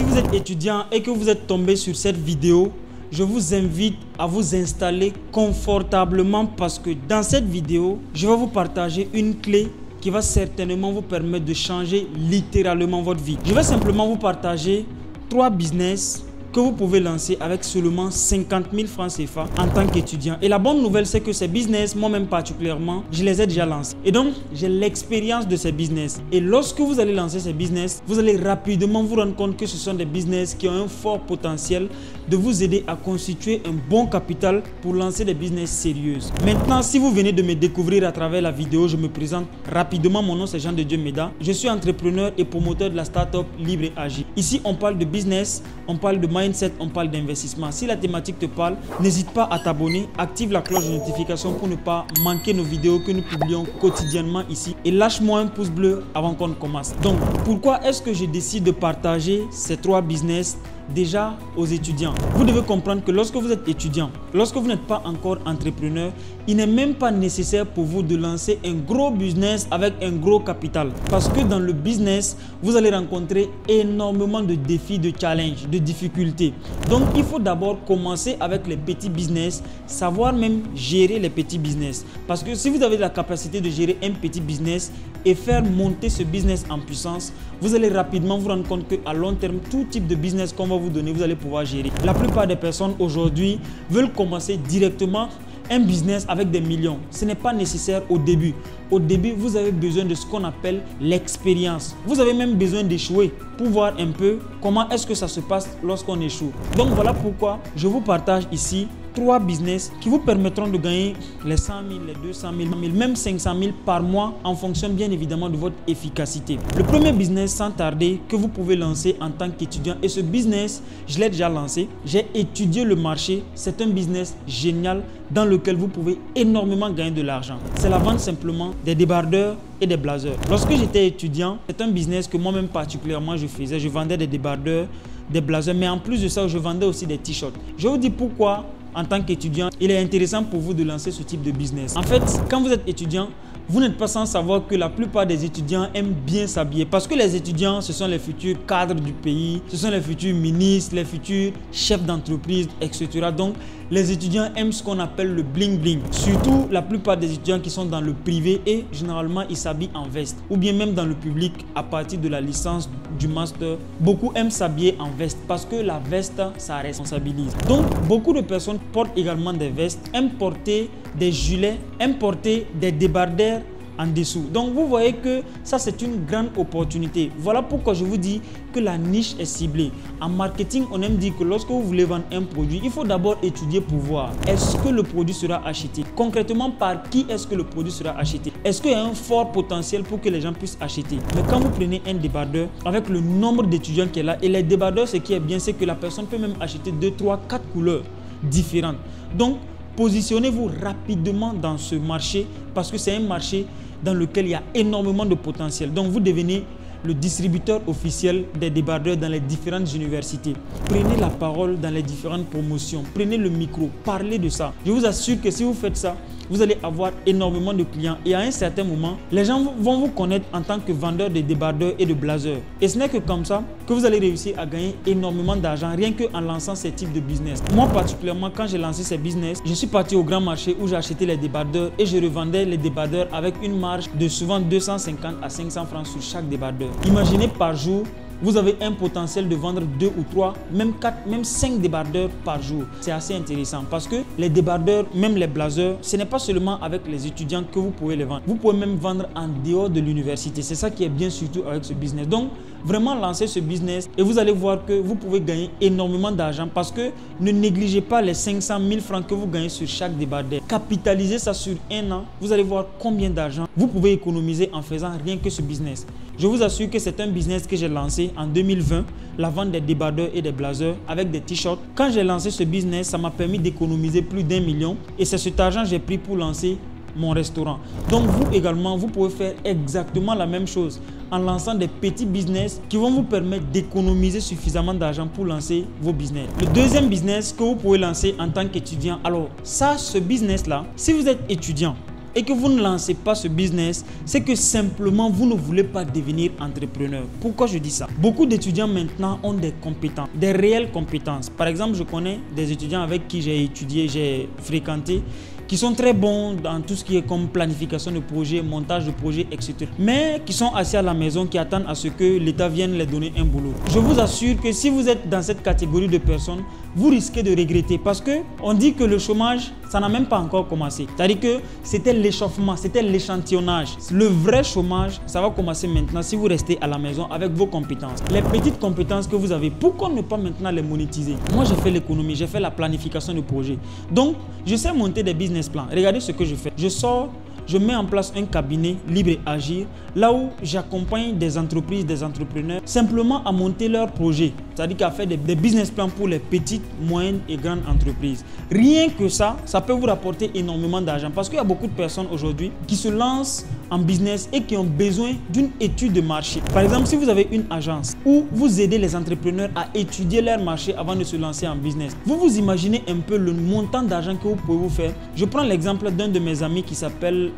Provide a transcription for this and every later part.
Si vous êtes étudiant et que vous êtes tombé sur cette vidéo, je vous invite à vous installer confortablement parce que dans cette vidéo, je vais vous partager une clé qui va certainement vous permettre de changer littéralement votre vie. Je vais simplement vous partager 3 business que vous pouvez lancer avec seulement 50 000 francs CFA en tant qu'étudiant. Et la bonne nouvelle, c'est que ces business, moi-même particulièrement, je les ai déjà lancés. Et donc, j'ai l'expérience de ces business. Et lorsque vous allez lancer ces business, vous allez rapidement vous rendre compte que ce sont des business qui ont un fort potentiel de vous aider à constituer un bon capital pour lancer des business sérieuses. Maintenant, si vous venez de me découvrir à travers la vidéo, je me présente rapidement. Mon nom, c'est Jean de Dieu Meda. Je suis entrepreneur et promoteur de la startup Libre et Agile. Ici, on parle de business, on parle de mindset, on parle d'investissement. Si la thématique te parle, n'hésite pas à t'abonner, active la cloche de notification pour ne pas manquer nos vidéos que nous publions quotidiennement ici et lâche-moi un pouce bleu avant qu'on commence. Donc, pourquoi est-ce que je décide de partager ces 3 business déjà aux étudiants? Vous devez comprendre que lorsque vous êtes étudiant, lorsque vous n'êtes pas encore entrepreneur, il n'est même pas nécessaire pour vous de lancer un gros business avec un gros capital. Parce que dans le business, vous allez rencontrer énormément de défis, de challenges, de difficultés. Donc, il faut d'abord commencer avec les petits business, savoir même gérer les petits business. Parce que si vous avez la capacité de gérer un petit business et faire monter ce business en puissance, vous allez rapidement vous rendre compte qu'à long terme, tout type de business qu'on va vous donner, vous allez pouvoir gérer. La plupart des personnes aujourd'hui veulent commencer directement un business avec des millions. Ce n'est pas nécessaire au début. Au début, vous avez besoin de ce qu'on appelle l'expérience. Vous avez même besoin d'échouer pour voir un peu comment est-ce que ça se passe lorsqu'on échoue. Donc voilà pourquoi je vous partage ici 3 business qui vous permettront de gagner les 100 000, les 200 000, même 500 000 par mois en fonction bien évidemment de votre efficacité. Le premier business sans tarder que vous pouvez lancer en tant qu'étudiant, et ce business, je l'ai déjà lancé, j'ai étudié le marché, c'est un business génial dans lequel vous pouvez énormément gagner de l'argent. C'est la vente simplement des débardeurs et des blazers. Lorsque j'étais étudiant, c'est un business que moi-même particulièrement je faisais. Je vendais des débardeurs, des blazers, mais en plus de ça, je vendais aussi des t-shirts. Je vous dis pourquoi. En tant qu'étudiant, il est intéressant pour vous de lancer ce type de business. En fait, quand vous êtes étudiant, vous n'êtes pas sans savoir que la plupart des étudiants aiment bien s'habiller. Parce que les étudiants, ce sont les futurs cadres du pays, ce sont les futurs ministres, les futurs chefs d'entreprise, etc. Donc, les étudiants aiment ce qu'on appelle le bling bling. Surtout, la plupart des étudiants qui sont dans le privé et généralement, ils s'habillent en veste. Ou bien même dans le public, à partir de la licence du master, beaucoup aiment s'habiller en veste parce que la veste, ça responsabilise. Donc, beaucoup de personnes portent également des vestes, aiment porter des gilets, aiment porter des débardeurs en dessous. Donc, vous voyez que ça, c'est une grande opportunité. Voilà pourquoi je vous dis que la niche est ciblée. En marketing, on aime dire que lorsque vous voulez vendre un produit, il faut d'abord étudier pour voir est-ce que le produit sera acheté. Concrètement, par qui est-ce que le produit sera acheté? Est-ce qu'il y a un fort potentiel pour que les gens puissent acheter? Mais quand vous prenez un débardeur, avec le nombre d'étudiants qu'il y a là, et les débardeurs, ce qui est bien, c'est que la personne peut même acheter 2, 3, 4 couleurs différentes. Donc, positionnez-vous rapidement dans ce marché parce que c'est un marché dans lequel il y a énormément de potentiel. Donc, vous devenez le distributeur officiel des débardeurs dans les différentes universités. Prenez la parole dans les différentes promotions. Prenez le micro, parlez de ça. Je vous assure que si vous faites ça, vous allez avoir énormément de clients et à un certain moment, les gens vont vous connaître en tant que vendeur de débardeurs et de blazers. Et ce n'est que comme ça que vous allez réussir à gagner énormément d'argent rien qu'en lançant ces types de business. Moi particulièrement, quand j'ai lancé ces business, je suis parti au grand marché où j'ai acheté les débardeurs et je revendais les débardeurs avec une marge de souvent 250 à 500 francs sur chaque débardeur. Imaginez par jour, vous avez un potentiel de vendre 2 ou 3, même 4, même 5 débardeurs par jour. C'est assez intéressant parce que les débardeurs, même les blazers, ce n'est pas seulement avec les étudiants que vous pouvez les vendre. Vous pouvez même vendre en dehors de l'université. C'est ça qui est bien surtout avec ce business. Donc, vraiment lancez ce business et vous allez voir que vous pouvez gagner énormément d'argent parce que ne négligez pas les 500 000 francs que vous gagnez sur chaque débardeur. Capitalisez ça sur un an. Vous allez voir combien d'argent vous pouvez économiser en faisant rien que ce business. Je vous assure que c'est un business que j'ai lancé en 2020, la vente des débardeurs et des blazers avec des t-shirts. Quand j'ai lancé ce business, ça m'a permis d'économiser plus d'1 million et c'est cet argent que j'ai pris pour lancer mon restaurant. Donc vous également, vous pouvez faire exactement la même chose en lançant des petits business qui vont vous permettre d'économiser suffisamment d'argent pour lancer vos business. Le deuxième business que vous pouvez lancer en tant qu'étudiant, alors ça, ce business-là, si vous êtes étudiant, et que vous ne lancez pas ce business, c'est que simplement vous ne voulez pas devenir entrepreneur. Pourquoi je dis ça? Beaucoup d'étudiants maintenant ont des compétences, des réelles compétences. Par exemple, je connais des étudiants avec qui j'ai étudié, j'ai fréquenté, qui sont très bons dans tout ce qui est comme planification de projet, montage de projet, etc. Mais qui sont assis à la maison, qui attendent à ce que l'État vienne les donner un boulot. Je vous assure que si vous êtes dans cette catégorie de personnes, vous risquez de regretter parce qu'on dit que le chômage, ça n'a même pas encore commencé. C'est-à-dire que c'était l'échauffement, c'était l'échantillonnage. Le vrai chômage, ça va commencer maintenant si vous restez à la maison avec vos compétences. Les petites compétences que vous avez, pourquoi ne pas maintenant les monétiser? Moi, j'ai fait l'économie, j'ai fait la planification de projet. Donc, je sais monter des business plans. Regardez ce que je fais. Je sors, je mets en place un cabinet Libre et Agir, là où j'accompagne des entreprises, des entrepreneurs, simplement à monter leurs projets. C'est-à-dire qu'à faire des business plans pour les petites, moyennes et grandes entreprises. Rien que ça peut vous rapporter énormément d'argent. Parce qu'il y a beaucoup de personnes aujourd'hui qui se lancent en business et qui ont besoin d'une étude de marché. Par exemple, si vous avez une agence où vous aidez les entrepreneurs à étudier leur marché avant de se lancer en business, vous vous imaginez un peu le montant d'argent que vous pouvez vous faire. Je prends l'exemple d'un de mes amis qui s'appelle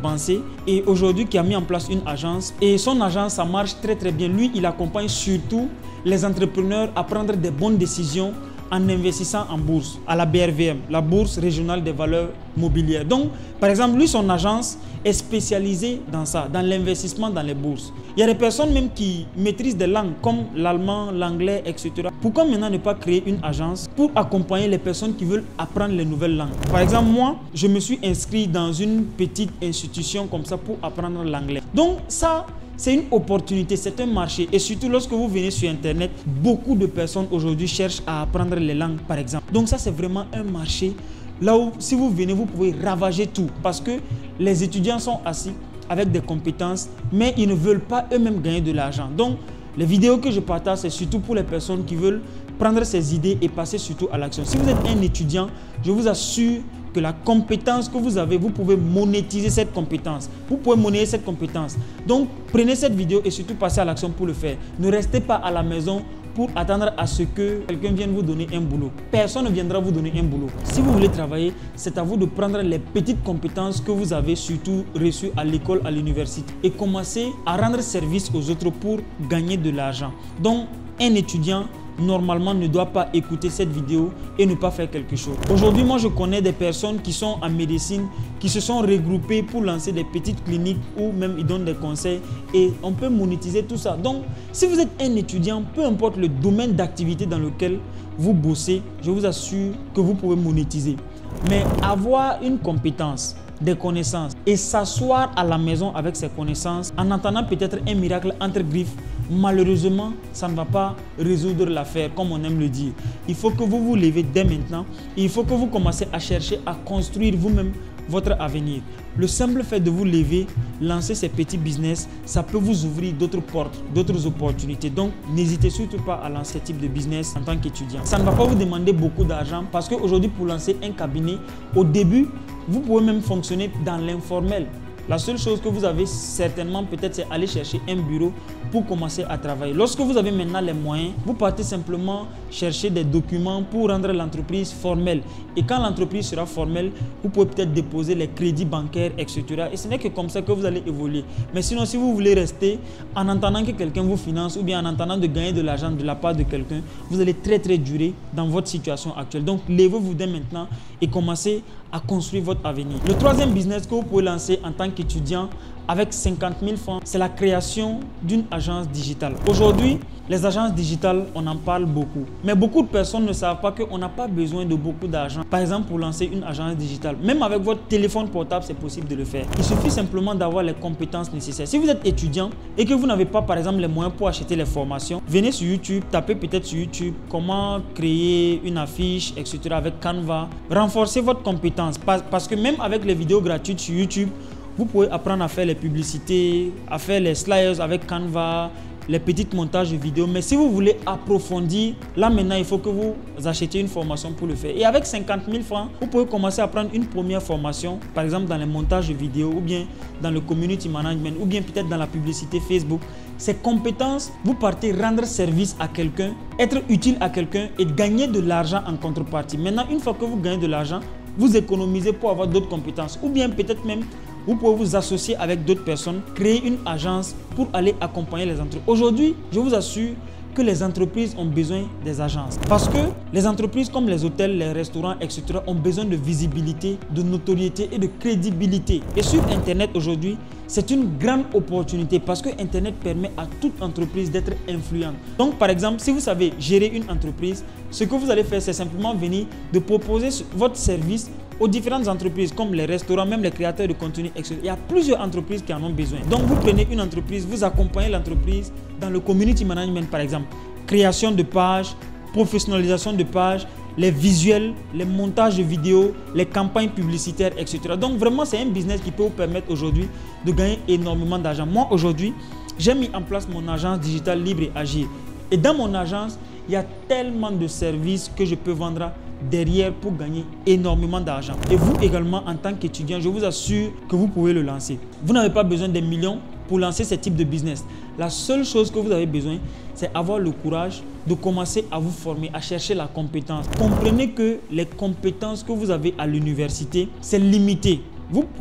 Bansé et aujourd'hui qui a mis en place une agence et son agence, ça marche très très bien. Lui, il accompagne surtout les entrepreneurs à prendre des bonnes décisions en investissant en bourse, à la BRVM, la Bourse Régionale des Valeurs Mobilières. Donc, par exemple, lui, son agence est spécialisée dans ça, dans l'investissement dans les bourses. Il y a des personnes même qui maîtrisent des langues comme l'allemand, l'anglais, etc. Pourquoi maintenant ne pas créer une agence pour accompagner les personnes qui veulent apprendre les nouvelles langues? Par exemple, moi, je me suis inscrit dans une petite institution comme ça pour apprendre l'anglais. Donc, ça, c'est une opportunité, c'est un marché. Et surtout lorsque vous venez sur Internet, beaucoup de personnes aujourd'hui cherchent à apprendre les langues, par exemple. Donc ça, c'est vraiment un marché là où, si vous venez, vous pouvez ravager tout. Parce que les étudiants sont assis avec des compétences, mais ils ne veulent pas eux-mêmes gagner de l'argent. Donc, les vidéos que je partage, c'est surtout pour les personnes qui veulent prendre ces idées et passer surtout à l'action. Si vous êtes un étudiant, je vous assure que la compétence que vous avez, vous pouvez monétiser cette compétence. Vous pouvez monnayer cette compétence. Donc, prenez cette vidéo et surtout passez à l'action pour le faire. Ne restez pas à la maison pour attendre à ce que quelqu'un vienne vous donner un boulot. Personne ne viendra vous donner un boulot. Si vous voulez travailler, c'est à vous de prendre les petites compétences que vous avez surtout reçues à l'école, à l'université et commencer à rendre service aux autres pour gagner de l'argent. Donc, un étudiant normalement ne doit pas écouter cette vidéo et ne pas faire quelque chose. Aujourd'hui, moi je connais des personnes qui sont en médecine, qui se sont regroupées pour lancer des petites cliniques ou même ils donnent des conseils et on peut monétiser tout ça. Donc, si vous êtes un étudiant, peu importe le domaine d'activité dans lequel vous bossez, je vous assure que vous pouvez monétiser. Mais avoir une compétence, des connaissances et s'asseoir à la maison avec ces connaissances en attendant peut-être un miracle entre griffes, malheureusement, ça ne va pas résoudre l'affaire comme on aime le dire. Il faut que vous vous levez dès maintenant. Il faut que vous commencez à chercher à construire vous-même votre avenir. Le simple fait de vous lever, lancer ces petits business, ça peut vous ouvrir d'autres portes, d'autres opportunités. Donc, n'hésitez surtout pas à lancer ce type de business en tant qu'étudiant. Ça ne va pas vous demander beaucoup d'argent parce qu'aujourd'hui, pour lancer un cabinet, au début, vous pouvez même fonctionner dans l'informel. La seule chose que vous avez certainement peut-être, c'est aller chercher un bureau pour commencer à travailler. Lorsque vous avez maintenant les moyens, vous partez simplement chercher des documents pour rendre l'entreprise formelle. Et quand l'entreprise sera formelle, vous pouvez peut-être déposer les crédits bancaires, etc. Et ce n'est que comme ça que vous allez évoluer. Mais sinon, si vous voulez rester en attendant que quelqu'un vous finance ou bien en attendant de gagner de l'argent de la part de quelqu'un, vous allez très durer dans votre situation actuelle. Donc, levez-vous dès maintenant et commencez à construire votre avenir. Le troisième business que vous pouvez lancer en tant qu'étudiant avec 50 000 francs, c'est la création d'une agence digitale. Aujourd'hui, les agences digitales, on en parle beaucoup. Mais beaucoup de personnes ne savent pas qu'on n'a pas besoin de beaucoup d'argent. Par exemple, pour lancer une agence digitale, même avec votre téléphone portable, c'est possible de le faire. Il suffit simplement d'avoir les compétences nécessaires. Si vous êtes étudiant et que vous n'avez pas, par exemple, les moyens pour acheter les formations, venez sur YouTube, tapez peut-être sur YouTube comment créer une affiche, etc. avec Canva. Renforcez votre compétence parce que même avec les vidéos gratuites sur YouTube, vous pouvez apprendre à faire les publicités, à faire les slides avec Canva, les petits montages de vidéos. Mais si vous voulez approfondir, là maintenant, il faut que vous achetiez une formation pour le faire. Et avec 50 000 francs, vous pouvez commencer à prendre une première formation, par exemple dans les montages de vidéos ou bien dans le community management ou bien peut-être dans la publicité Facebook. Ces compétences, vous partez rendre service à quelqu'un, être utile à quelqu'un et gagner de l'argent en contrepartie. Maintenant, une fois que vous gagnez de l'argent, vous économiser pour avoir d'autres compétences. Ou bien peut-être même, vous pouvez vous associer avec d'autres personnes, créer une agence pour aller accompagner les entreprises. Aujourd'hui, je vous assure que les entreprises ont besoin des agences. Parce que les entreprises comme les hôtels, les restaurants, etc. ont besoin de visibilité, de notoriété et de crédibilité. Et sur Internet aujourd'hui, c'est une grande opportunité parce que Internet permet à toute entreprise d'être influente. Donc par exemple, si vous savez gérer une entreprise, ce que vous allez faire, c'est simplement venir de proposer votre service aux différentes entreprises comme les restaurants, même les créateurs de contenu, etc. Il y a plusieurs entreprises qui en ont besoin. Donc vous prenez une entreprise, vous accompagnez l'entreprise dans le community management par exemple, création de pages, professionnalisation de pages, les visuels, les montages de vidéos, les campagnes publicitaires, etc. Donc vraiment c'est un business qui peut vous permettre aujourd'hui de gagner énormément d'argent. Moi aujourd'hui, j'ai mis en place mon agence digitale Libre et Agir. Et dans mon agence, il y a tellement de services que je peux vendre derrière pour gagner énormément d'argent. Et vous également, en tant qu'étudiant, je vous assure que vous pouvez le lancer. Vous n'avez pas besoin des millions pour lancer ce type de business. La seule chose que vous avez besoin, c'est avoir le courage de commencer à vous former, à chercher la compétence. Comprenez que les compétences que vous avez à l'université, c'est limité.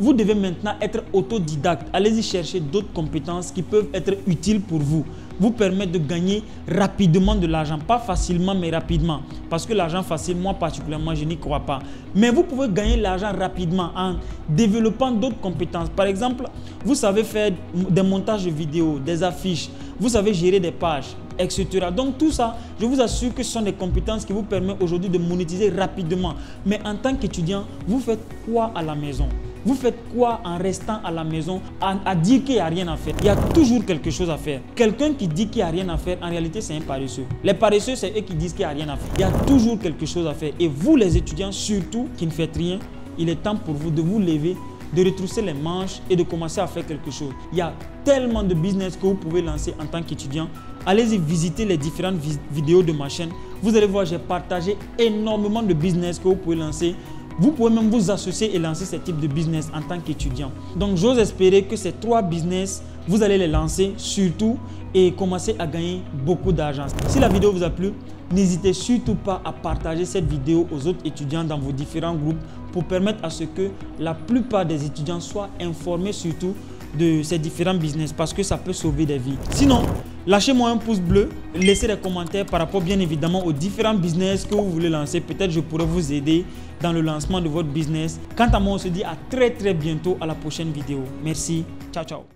Vous devez maintenant être autodidacte. Allez-y chercher d'autres compétences qui peuvent être utiles pour vous permettre de gagner rapidement de l'argent. Pas facilement, mais rapidement. Parce que l'argent facile, moi particulièrement, je n'y crois pas. Mais vous pouvez gagner l'argent rapidement en développant d'autres compétences. Par exemple, vous savez faire des montages de vidéos, des affiches, vous savez gérer des pages, etc. Donc tout ça, je vous assure que ce sont des compétences qui vous permettent aujourd'hui de monétiser rapidement. Mais en tant qu'étudiant, vous faites quoi à la maison? Vous faites quoi en restant à la maison à dire qu'il n'y a rien à faire? Il y a toujours quelque chose à faire. Quelqu'un qui dit qu'il n'y a rien à faire, en réalité, c'est un paresseux. Les paresseux, c'est eux qui disent qu'il n'y a rien à faire. Il y a toujours quelque chose à faire. Et vous, les étudiants, surtout, qui ne faites rien, il est temps pour vous de vous lever, de retrousser les manches et de commencer à faire quelque chose. Il y a tellement de business que vous pouvez lancer en tant qu'étudiant. Allez-y visiter les différentes vidéos de ma chaîne. Vous allez voir, j'ai partagé énormément de business que vous pouvez lancer. Vous pouvez même vous associer et lancer ce type de business en tant qu'étudiant. Donc, j'ose espérer que ces 3 business, vous allez les lancer surtout et commencer à gagner beaucoup d'argent. Si la vidéo vous a plu, n'hésitez surtout pas à partager cette vidéo aux autres étudiants dans vos différents groupes pour permettre à ce que la plupart des étudiants soient informés surtout de ces différents business parce que ça peut sauver des vies. Sinon, lâchez-moi un pouce bleu, laissez des commentaires par rapport bien évidemment aux différents business que vous voulez lancer. Peut-être je pourrais vous aider dans le lancement de votre business. Quant à moi, on se dit à très bientôt à la prochaine vidéo. Merci, ciao ciao.